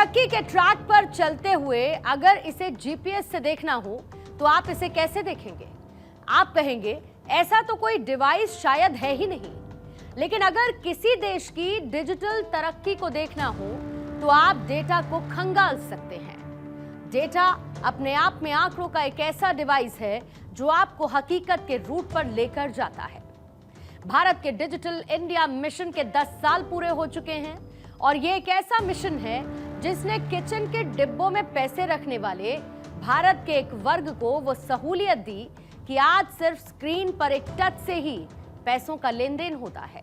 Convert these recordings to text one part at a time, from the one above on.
तरक्की के ट्रैक पर चलते हुए अगर इसे जीपीएस से देखना हो तो आप इसे कैसे देखेंगे? आप कहेंगे ऐसा तो कोई डिवाइस शायद है ही नहीं। लेकिन अगर किसी देश की डिजिटल तरक्की को देखना हो तो आप डेटा को खंगाल सकते हैं। डेटा अपने आप में आंकड़ों का एक ऐसा डिवाइस है जो आपको हकीकत के रूट पर लेकर जाता है। भारत के डिजिटल इंडिया मिशन के 10 साल पूरे हो चुके हैं और ये एक ऐसा मिशन है जिसने किचन के डिब्बों में पैसे रखने वाले भारत के एक वर्ग को वो सहूलियत दी कि आज सिर्फ स्क्रीन पर एक टच से ही पैसों का लेन देन होता है।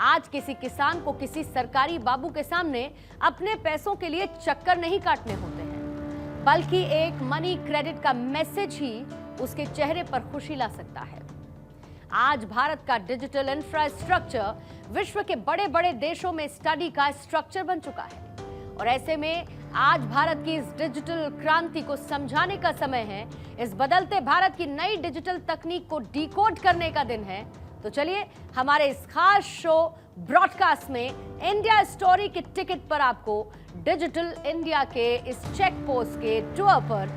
आज किसी किसान को किसी सरकारी बाबू के सामने अपने पैसों के लिए चक्कर नहीं काटने होते हैं, बल्कि एक मनी क्रेडिट का मैसेज ही उसके चेहरे पर खुशी ला सकता है। आज भारत का डिजिटल इंफ्रास्ट्रक्चर विश्व के बड़े बड़े देशों में स्टडी का स्ट्रक्चर बन चुका है और ऐसे में आज भारत की इस डिजिटल क्रांति को समझाने का समय है। इस बदलते भारत की नई डिजिटल तकनीक को डिकोड करने का दिन है। तो चलिए हमारे इस खास शो ब्रॉडकास्ट में इंडिया स्टोरी की टिकट पर आपको डिजिटल इंडिया के इस चेक पोस्ट के टूर पर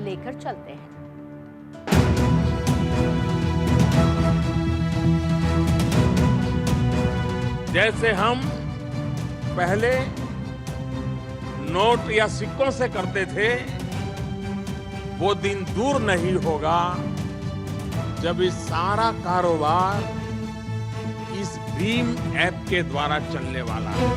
लेकर चलते हैं। जैसे हम पहले नोट या सिक्कों से करते थे, वो दिन दूर नहीं होगा जब इस सारा कारोबार इस भीम ऐप के द्वारा चलने वाला है।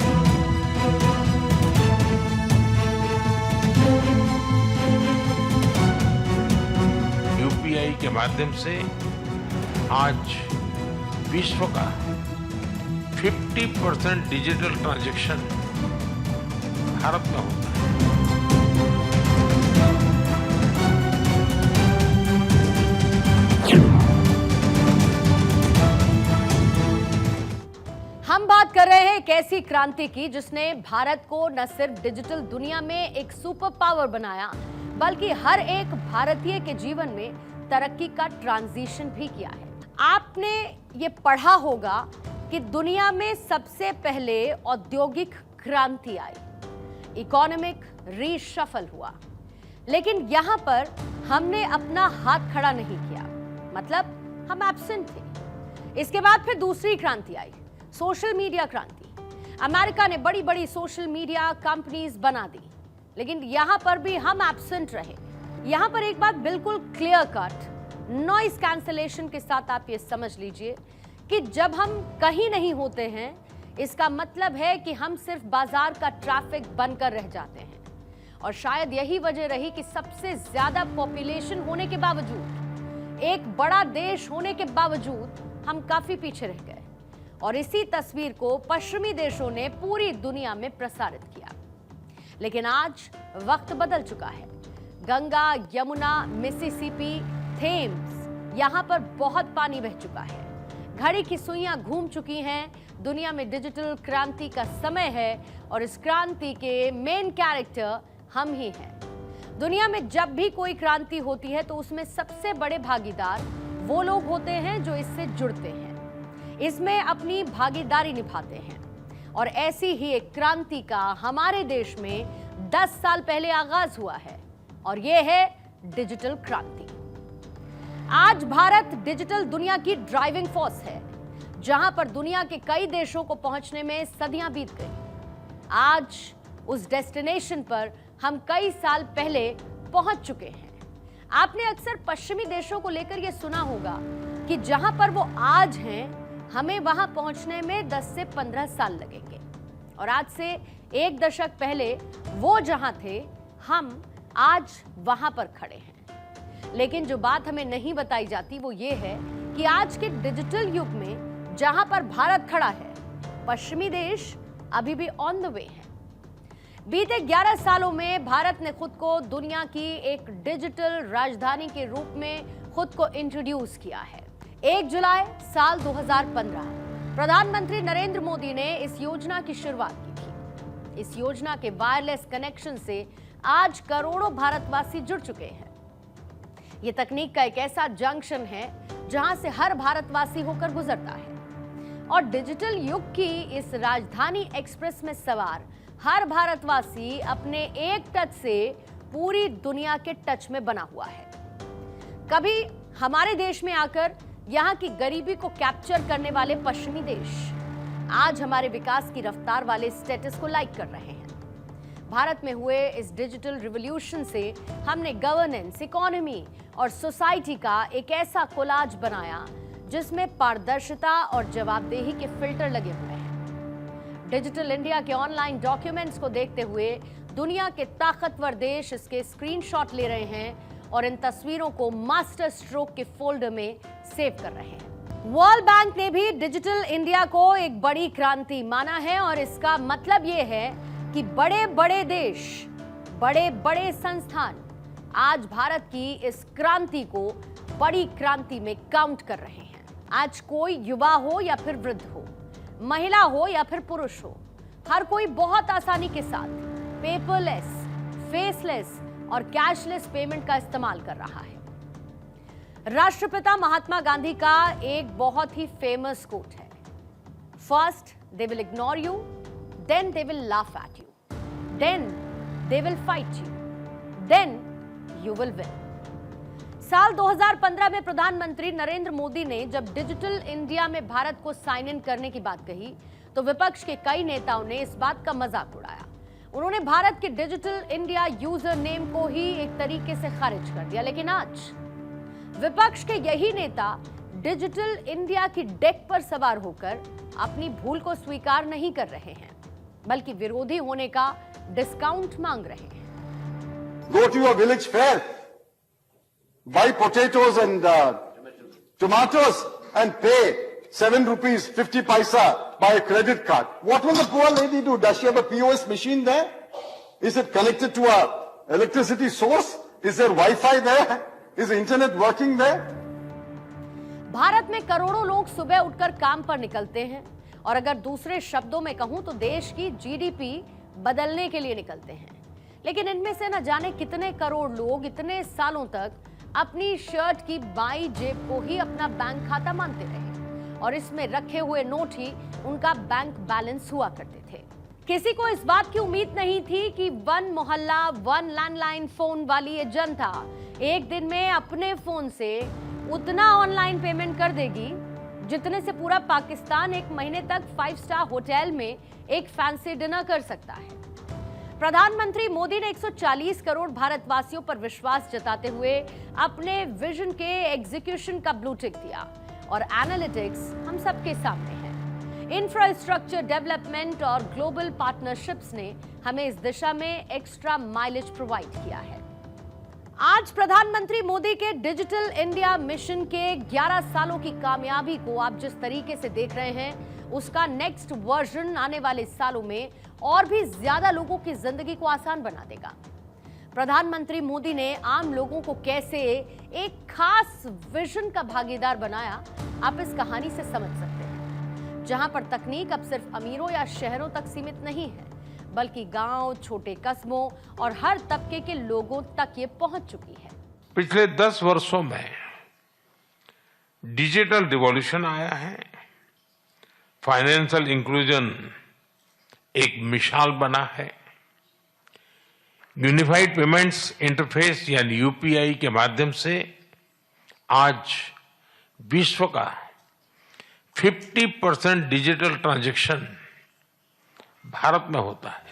यूपीआई के माध्यम से आज विश्व का 50% डिजिटल ट्रांजैक्शन भारत में होता है। हम बात कर रहे हैं एक ऐसी क्रांति की जिसने भारत को न सिर्फ डिजिटल दुनिया में एक सुपर पावर बनाया, बल्कि हर एक भारतीय के जीवन में तरक्की का ट्रांजिशन भी किया है। आपने ये पढ़ा होगा कि दुनिया में सबसे पहले औद्योगिक क्रांति आई, इकोनॉमिक रीशफल हुआ, लेकिन यहां पर हमने अपना हाथ खड़ा नहीं किया, मतलब हम एब्सेंट थे। इसके बाद फिर दूसरी क्रांति आई, सोशल मीडिया क्रांति। अमेरिका ने बड़ी बड़ी सोशल मीडिया कंपनीज बना दी, लेकिन यहां पर भी हम एब्सेंट रहे। यहां पर एक बात बिल्कुल क्लियर कट नॉइज कैंसलेशन के साथ आप ये समझ लीजिए कि जब हम कहीं नहीं होते हैं, इसका मतलब है कि हम सिर्फ बाजार का ट्रैफिक बनकर रह जाते हैं। और शायद यही वजह रही कि सबसे ज्यादा पॉपुलेशन होने के बावजूद, एक बड़ा देश होने के बावजूद हम काफी पीछे रह गए और इसी तस्वीर को पश्चिमी देशों ने पूरी दुनिया में प्रसारित किया। लेकिन आज वक्त बदल चुका है। गंगा, यमुना, मिसिसिपी, थेम्स, यहां पर बहुत पानी बह चुका है। घड़ी की सुइयां घूम चुकी हैं। दुनिया में डिजिटल क्रांति का समय है और इस क्रांति के मेन कैरेक्टर हम ही हैं। दुनिया में जब भी कोई क्रांति होती है तो उसमें सबसे बड़े भागीदार वो लोग होते हैं जो इससे जुड़ते हैं, इसमें अपनी भागीदारी निभाते हैं। और ऐसी ही एक क्रांति का हमारे देश में 10 साल पहले आगाज हुआ है और ये है डिजिटल क्रांति। आज भारत डिजिटल दुनिया की ड्राइविंग फोर्स है, जहां पर दुनिया के कई देशों को पहुंचने में सदियां बीत गई। आज उस डेस्टिनेशन पर हम कई साल पहले पहुंच चुके हैं। आपने अक्सर पश्चिमी देशों को लेकर यह सुना होगा कि जहां पर वो आज हैं, हमें वहां पहुंचने में 10 से 15 साल लगेंगे। और आज से एक दशक पहले वो जहां थे, हम आज वहां पर खड़े हैं। लेकिन जो बात हमें नहीं बताई जाती वो ये है कि आज के डिजिटल युग में जहां पर भारत खड़ा है, पश्चिमी देश अभी भी ऑन द वे है। बीते 11 सालों में भारत ने खुद को दुनिया की एक डिजिटल राजधानी के रूप में खुद को इंट्रोड्यूस किया है। 1 जुलाई साल 2015 प्रधानमंत्री नरेंद्र मोदी ने इस योजना की शुरुआत की थी। इस योजना के वायरलेस कनेक्शन से आज करोड़ों भारतवासी जुड़ चुके हैं। ये तकनीक का एक ऐसा जंक्शन है जहां से हर भारतवासी होकर गुजरता है और डिजिटल युग की इस राजधानी एक्सप्रेस में सवार हर भारतवासी अपने एक टच से पूरी दुनिया के टच में बना हुआ है। कभी हमारे देश में आकर यहां की गरीबी को कैप्चर करने वाले पश्चिमी देश आज हमारे विकास की रफ्तार वाले स्टेटस को लाइक कर रहे हैं। भारत में हुए इस डिजिटल रिवॉल्यूशन से हमने गवर्नेंस, इकोनॉमी और सोसाइटी का एक ऐसा कोलाज बनाया जिसमें पारदर्शिता और जवाबदेही के फिल्टर लगे हुए हैं। डिजिटल इंडिया के ऑनलाइन डॉक्यूमेंट्स को देखते हुए दुनिया के ताकतवर देश इसके स्क्रीनशॉट ले रहे हैं और इन तस्वीरों को मास्टर स्ट्रोक के फोल्डर में सेव कर रहे हैं। वर्ल्ड बैंक ने भी डिजिटल इंडिया को एक बड़ी क्रांति माना है और इसका मतलब यह है कि बड़े बड़े देश, बड़े बड़े संस्थान आज भारत की इस क्रांति को बड़ी क्रांति में काउंट कर रहे हैं। आज कोई युवा हो या फिर वृद्ध हो, महिला हो या फिर पुरुष हो, हर कोई बहुत आसानी के साथ पेपरलेस, फेसलेस और कैशलेस पेमेंट का इस्तेमाल कर रहा है। राष्ट्रपिता महात्मा गांधी का एक बहुत ही फेमस कोट है, first they will ignore you, then they will laugh at you, then they will fight you, then you will win. साल 2015 में प्रधानमंत्री नरेंद्र मोदी ने जब डिजिटल इंडिया में भारत को साइन इन करने की बात कही तो विपक्ष के कई नेताओं ने इस बात का मजाक उड़ाया। उन्होंने भारत के डिजिटल इंडिया यूजर नेम को ही एक तरीके से खारिज कर दिया। लेकिन आज विपक्ष के यही नेता डिजिटल इंडिया की डेक पर सवार होकर अपनी भूल को स्वीकार नहीं कर रहे हैं, बल्कि विरोधी होने का डिस्काउंट मांग रहे हैं। Go to your village fair, buy potatoes and tomatoes and pay 7 rupees 50 paisa by a credit card. What will the poor lady do? Does she have a POS machine there? Is it connected to a electricity source? Is there Wi-Fi there? Is the internet working there? Bharat में करोड़ों लोग सुबह उठकर काम पर निकलते हैं और अगर दूसरे शब्दों में कहूं तो देश की जीडीपी बदलने के लिए निकलते हैं। लेकिन इनमें से न जाने कितने करोड़ लोग इतने सालों तक अपनी शर्ट की बाईं जेब को ही अपना बैंक खाता मानते रहे और इसमें रखे हुए नोट ही उनका बैंक बैलेंस हुआ करते थे। किसी को इस बात की उम्मीद नहीं थी कि वन मोहल्ला, वन लैंडलाइन फोन वाली ये जनता एक दिन में अपने फोन से उतना ऑनलाइन पेमेंट कर देगी जितने से पूरा पाकिस्तान एक महीने तक 5 स्टार होटल में एक फैंसी डिनर कर सकता है। प्रधानमंत्री मोदी ने 140 करोड़ भारतवासियों पर विश्वास जताते हुए अपने विजन के एग्जीक्यूशन का ब्लू टिक दिया और एनालिटिक्स हम सबके सामने है। इंफ्रास्ट्रक्चर डेवलपमेंट और ग्लोबल पार्टनरशिप्स ने हमें इस दिशा में एक्स्ट्रा माइलेज प्रोवाइड किया है। आज प्रधानमंत्री मोदी के डिजिटल इंडिया मिशन के 11 सालों की कामयाबी को आप जिस तरीके से देख रहे हैं, उसका नेक्स्ट वर्जन आने वाले सालों में और भी ज्यादा लोगों की जिंदगी को आसान बना देगा। प्रधानमंत्री मोदी ने आम लोगों को कैसे एक खास विजन का भागीदार बनाया, आप इस कहानी से समझ सकते हैं, जहां पर तकनीक अब सिर्फ अमीरों या शहरों तक सीमित नहीं है, बल्कि गांव, छोटे कस्बों और हर तबके के लोगों तक ये पहुंच चुकी है। पिछले 10 वर्षों में डिजिटल रिवॉल्यूशन आया है, फाइनेंशियल इंक्लूजन एक मिसाल बना है। यूनिफाइड पेमेंट्स इंटरफेस यानी यूपीआई के माध्यम से आज विश्व का 50% डिजिटल ट्रांजैक्शन भारत में होता है।